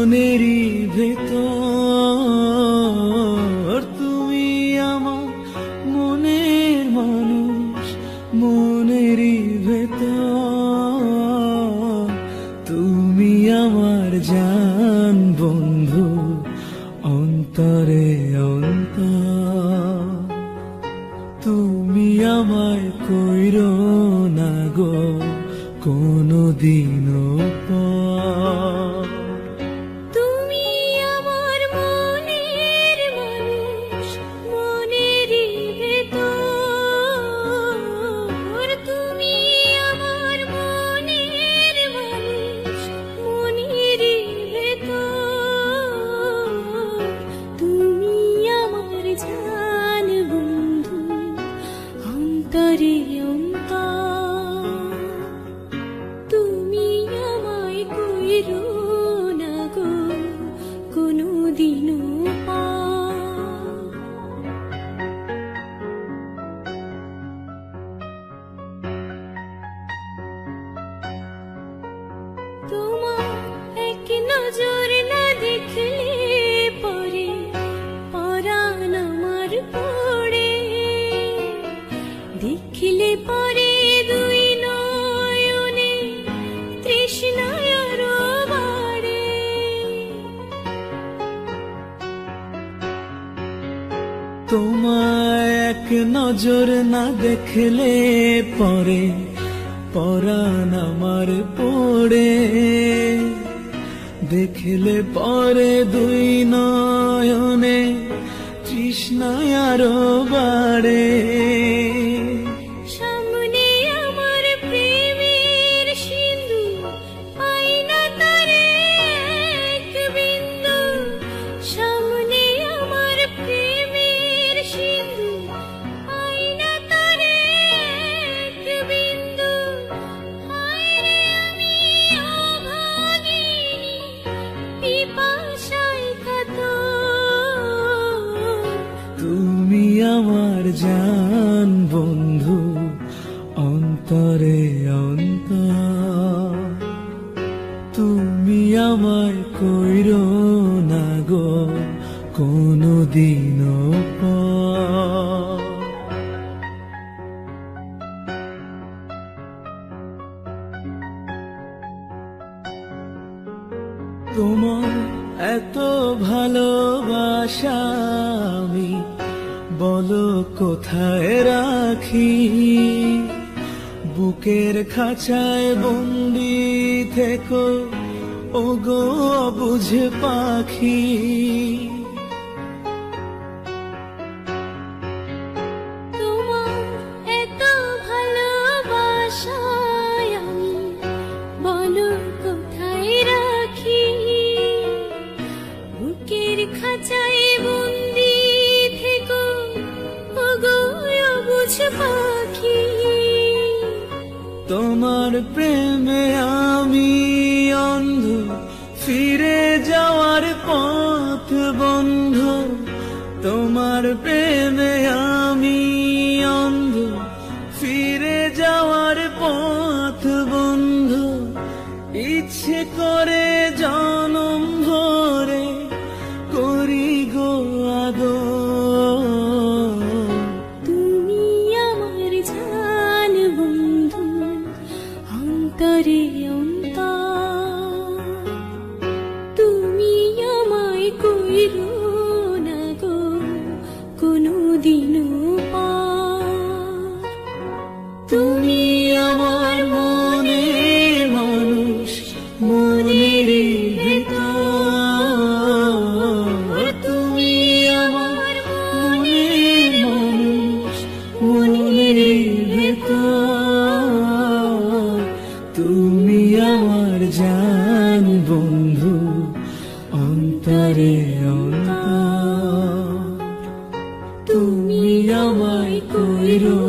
মনেরই ভেতর তুমি আমার মনের মানুষ, মনেরই ভেতর তুমি আমার জান বন্ধু, অন্তরে অন্তর তুমি আমায় কইরো না গো কোনদিনও পর। তুমি আমার মনের মানুষ, মনেরই ভেতর তুমি আমার মনের মানুষ, মনেরই ভেতর তুমি আমার জান বন্ধু, অন্তরে অন্তর তুমি আমায় কইরো না গো কোনদিনও পর। তোমার এক নজর না দেখলে পরে পরাণ আমার পড়ে, দেখলে পরে দুই নয়নে তৃষ্ণায় আরো বাড়ে। তোমায় এক নজর না দেখলে পরে পরাণ আমার পড়ে, দেখলে পরে দুই নয়নে তৃষ্ণায় আরো বাড়ে। সামনে আমার প্রেমের সিন্ধু, পাই না তারে এক বিন্দু। সামনে আমার প্রেমের সিন্ধু, পাই না তারে এক বিন্দু। হায় রে আমি অভাগিনী, পিপাসায় কাতর। তুমি আমার জান বন্ধু, অন্তরে অন্তর তুমি আমায় কইরো না গো কোনদিনও পর। তোমার এত ভালোবাসা আমি বলো কোথায় রাখি, বুকের খাঁচায় বন্দি থেকো ওগো অবুঝ পাখি। তোমার এত ভালোবাসায় আমি বলো কোথায় রাখি, বুকের খাঁচায় বন্দি থেকো ওগো অবুঝ পাখি। তোমার প্রেমে আমি অন্ধ, ফিরে যাওয়ার পথ বন্ধ। তোমার প্রেমে আমি অন্ধ, ফিরে যাওয়ার পথ বন্ধ। ইচ্ছে করে জনম ভরে করি গো আদর। তুমি আমার জান বন্ধু, অন্তরে অন্তর তুমি আমায় কইরো না গো কোনদিনও পর। তুমি আমার মনের মানুষ, মনেরই ভেতর তুমি আমার মনের মানুষ, মনেরই ভেতর তুমি আমার জান বন্ধু, অন্তরে অন্তর তুমি আমায় কইরো